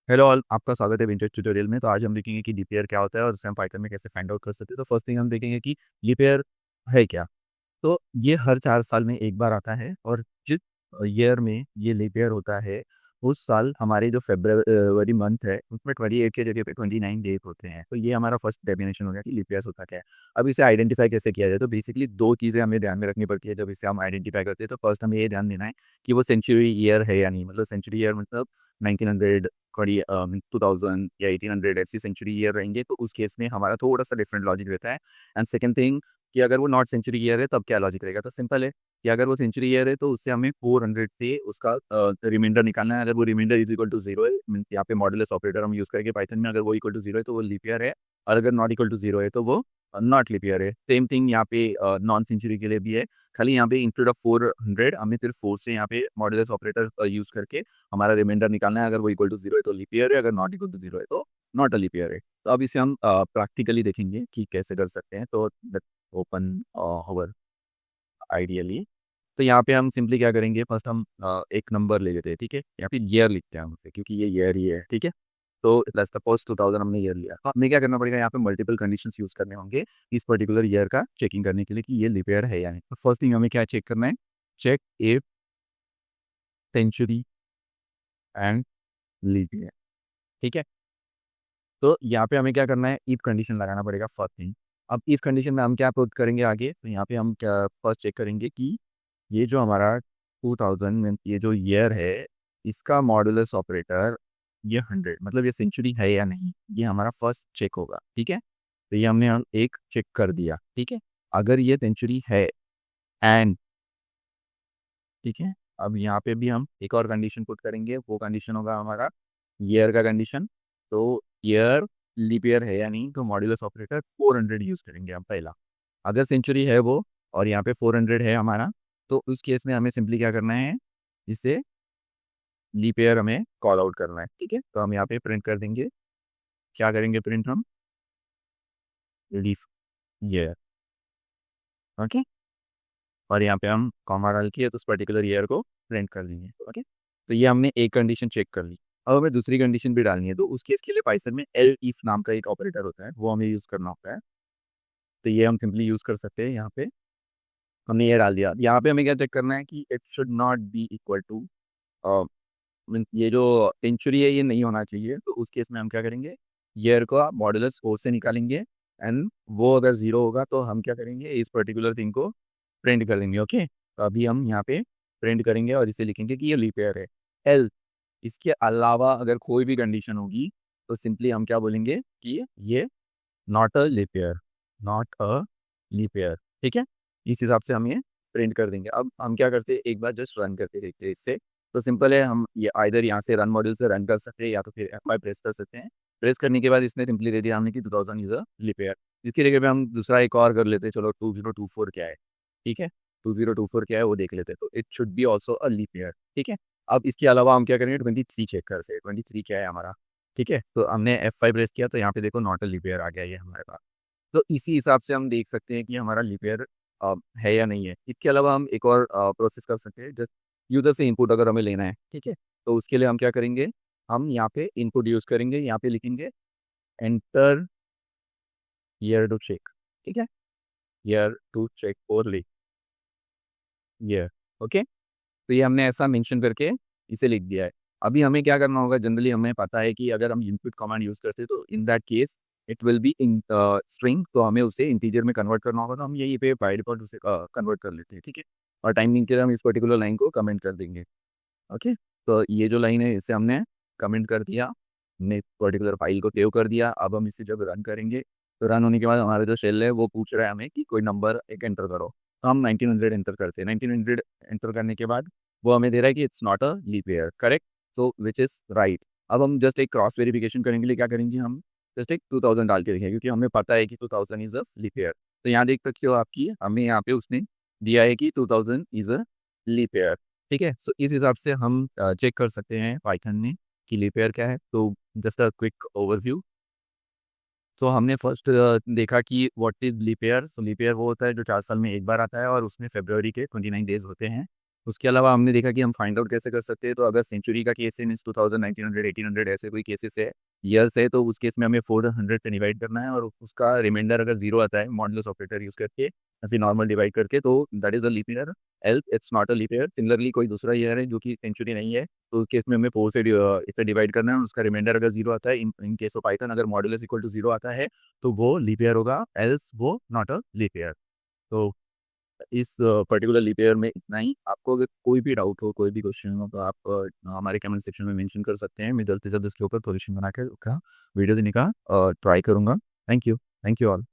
Hello all, आपका स्वागत है विंटेज ट्यूटोरियल में। तो आज हम देखेंगे कि लीप ईयर क्या होता है और उसे हम पाइथन में कैसे फाइंड आउट कर सकते हैं। तो फर्स्ट थिंग हम देखेंगे कि लीप ईयर है क्या। तो ये हर 4 साल में एक बार आता है, और जिस ईयर में ये लीप ईयर होता है उस साल हमारे जो फरवरी मंथ है उसमें 28 की जगह पे 29 डेज होते हैं। तो ये हमारा फर्स्ट डेफिनेशन हो गया कि लीप ईयर होता क्या है। अब इसे आइडेंटिफाई कैसे किया जाए, तो बेसिकली दो चीज़ें हमें ध्यान में रखनी पड़ती है जब इसे हम आइडेंटिफाई करते हैं। तो फर्स्ट हमें ये ध्यान देना है कि वो सेंचुरी ईयर है या नहीं। मतलब सेंचुरी ईयर मतलब 1900, 2000 या 1800 ऐसी सेंचुरी ईयर रहेंगे, तो उस केस में हमारा थोड़ा सा डिफरेंट लॉजिक रहता है। एंड सेकंड थिंग कि अगर वो नॉट सेंचुरी ईयर है तब क्या लॉजिक रहेगा। तो सिंपल है कि अगर वो सेंचुरी ईयर है तो उससे हमें 400 से उसका रिमाइंडर निकालना है। अगर वो reminder is equal to zero है, मीन्स यहाँ पे मॉडुलस ऑपरेटर हम यूज करेंगे पाइथन में, अगर वो इक्वल टू जीरो है तो वो लीप ईयर है, और अगर नॉट इक्वल टू जीरो है तो वो नॉट लीप ईयर है। सेम थिंग यहाँ पे नॉन सेंचुरी के लिए भी है। खाली यहाँ पे इंस्टेड ऑफ 400 हमें सिर्फ 4 से यहाँ पे मॉडुलस ऑपरेटर यूज करके हमारा रिमाइंडर निकालना है। अगर वो इक्वल टू जीरो है तो लीप ईयर है, अगर नॉट इक्वल टू जीरो है तो नॉट अ लीप ईयर है। तो अब इसे हम प्रैक्टिकली देखेंगे कि कैसे कर सकते हैं। तो ओपन होवर आइडियली। तो यहाँ पे हम सिंपली क्या करेंगे, फर्स्ट हम एक नंबर ले लेते हैं, ठीक है। यहाँ पे ईयर लिखते हैं हम उसे, क्योंकि ये ईयर ही है, ठीक है। तो लेट्स सपोज 2000 हमने ईयर लिया, तो हमें क्या करना पड़ेगा, यहाँ पे मल्टीपल कंडीशंस यूज करने होंगे इस पर्टिकुलर ईयर का चेकिंग करने के लिए कि ये लीप ईयर है या नहीं। तो फर्स्ट थिंग हमें क्या चेक करना है, check if century and leap year, ठीक है। तो यहाँ पे हमें क्या करना है, इफ कंडीशन लगाना पड़ेगा फर्स्ट थिंग। अब इफ कंडीशन में हम क्या पुट करेंगे आगे, तो यहाँ पे हम क्या फर्स्ट चेक करेंगे कि ये जो हमारा 2000 में ये जो ईयर है इसका मॉडुलस ऑपरेटर ये 100, मतलब ये सेंचुरी है या नहीं, ये हमारा फर्स्ट चेक होगा, ठीक है। तो ये हमने हम एक चेक कर दिया, ठीक है। अगर ये सेंचुरी है एंड, ठीक है, अब यहाँ पे भी हम एक और कंडीशन पुट करेंगे, वो कंडीशन होगा हमारा ईयर का कंडीशन। तो ईयर लीप ईयर है या नहीं, तो मॉड्यूलस ऑपरेटर 400 यूज करेंगे हम पहला। अगर सेंचुरी है वो और यहाँ पे 400 है हमारा, तो उस केस में हमें सिंपली क्या करना है, इसे लीप ईयर हमें कॉल आउट करना है, ठीक है। तो हम यहाँ पे प्रिंट कर देंगे, क्या करेंगे प्रिंट हम, लीप ईयर, ओके। और यहाँ पे हम कॉमा डाल के तो उस पर्टिकुलर ईयर को प्रिंट कर देंगे, ओके। तो ये हमने एक कंडीशन चेक कर ली। अब हमें दूसरी कंडीशन भी डालनी है, तो उस केस के लिए पाइथन में एल इफ नाम का एक ऑपरेटर होता है, वो हमें यूज करना होता है। तो ये हम सिंपली यूज कर सकते हैं। यहाँ पे हमने ये डाल दिया। यहाँ पे हमें क्या चेक करना है कि it should not be equal to, ये जो सेंचुरी है ये नहीं होना चाहिए। तो उस केस में हम क्या करेंगे, ईयर को मॉडुलस ओ से निकालेंगे, एंड वो अगर जीरो होगा तो हम क्या करेंगे, इस पर्टिकुलर थिंग को प्रिंट कर देंगे, ओके। तो अभी हम यहाँ पे प्रिंट करेंगे और इसे लिखेंगे कि ये लीप ईयर है। एल, इसके अलावा अगर कोई भी कंडीशन होगी तो सिंपली हम क्या बोलेंगे कि ये not a leap year, not a leap year, ठीक है। इस हिसाब से हम ये प्रिंट कर देंगे। अब हम क्या करते हैं, एक बार जस्ट रन करके देखते हैं इससे। तो सिंपल है, हम ये आइदर यहाँ से रन मॉड्यूल से रन कर सकते हैं या तो फिर F5 प्रेस कर सकते हैं। प्रेस करने के बाद इसने सिंपली दे दिया हमने कि 2000 इज अ लीप ईयर। इसकी जगह पे हम दूसरा एक और कर लेते हैं, चलो 2024 क्या है, ठीक है। 2024 क्या है वो देख लेते हैं, तो it should be also a leap year, ठीक है। अब इसके अलावा हम क्या करेंगे, 23 चेक करते हैं, 23 क्या है हमारा, ठीक है। तो हमने F5 प्रेस किया तो यहाँ पे देखो नॉट अ लीप ईयर आ गया ये हमारे पास। तो इसी हिसाब से हम देख सकते हैं कि हमारा लीप ईयर है या नहीं है। इसके अलावा हम एक और प्रोसेस कर सकते हैं, जस्ट यूजर से इनपुट अगर हमें लेना है, ठीक है। तो उसके लिए हम क्या करेंगे, हम यहाँ पे इनपुट यूज करेंगे, यहाँ पे लिखेंगे एंटर ईयर टू चेक, ठीक है। Year to check only year, okay. तो ये हमने ऐसा मेंशन करके इसे लिख दिया है। अभी हमें क्या करना होगा, जनरली हमें पता है कि अगर हम इनपुट कमांड यूज करते हैं तो in that case it will be in string, तो हमें उसे इंटीजर में कन्वर्ट करना होगा। तो हम यही पे बाय डिफॉल्ट उसे कन्वर्ट कर लेते हैं, ठीक है। और टाइमिंग के लिए हम इस पर्टिकुलर लाइन को कमेंट कर देंगे, ओके। तो ये जो लाइन है इसे हमने कमेंट कर दिया, हमने पर्टिकुलर फाइल को सेव कर दिया। अब हम इसे जब रन करेंगे तो रन होने के बाद हमारा जो शेल है वो पूछ रहा है हमें कि कोई नंबर एक एंटर करो। तो हम 1900 एंटर करते हैं। 1900 एंटर करने के बाद वो हमें दे रहा है कि it's not a leap year, correct, so which is right. अब हम जस्ट एक क्रॉस वेरिफिकेशन करने के लिए क्या करेंगे, हम जस्ट एक 2000 डाल के देखेंगे, क्योंकि हमें पता है कि 2000 इज अ लीप ईयर। तो यहाँ देख सकते हो आपकी, हमें यहाँ पे उसने दिया है कि 2000 इज अ लीप ईयर, ठीक है। सो इस हिसाब से हम चेक कर सकते हैं पाइथन में कि लीप ईयर क्या है। तो जस्ट अ क्विक ओवरव्यू। तो हमने फर्स्ट देखा कि what is leap year. So leap year वो होता है जो 4 साल में एक बार आता है और उसमें फरवरी के 29 डेज होते हैं। उसके अलावा हमने देखा कि हम फाइंड आउट कैसे कर सकते हैं। तो अगर सेंचुरी का केस है मीन्स 2000, 1900, 1800 ऐसे कोई केसेस है, ईयर्स है, तो उस केस में हमें 400 से डिवाइड करना है और उसका रिमाइंडर अगर जीरो आता है मॉडुलस ऑपरेटर यूज करके या फिर नॉर्मल डिवाइड करके, तो that is a leap year, else it's not a leap year. Similarly कोई दूसरा ईयर है जो कि सेंचुरी नहीं है, तो उस केस में हमें 4 से इसे डिवाइड करना है और उसका रिमाइंडर अगर जीरो आता है, इन केस ऑफ पाइथन अगर मॉडुलस इक्वल टू जीरो आता है तो वो लीप ईयर होगा, एल्स वो नॉट अ लीप ईयर। तो इस पर्टिकुलर लीप ईयर में इतना ही। आपको अगर कोई भी डाउट हो, कोई भी क्वेश्चन हो, तो आप हमारे कमेंट सेक्शन में मेंशन कर सकते हैं। मैं जल्द से जल्द इसके ऊपर सोल्यूशन बना के उसका वीडियो देने का ट्राई करूंगा। Thank you all.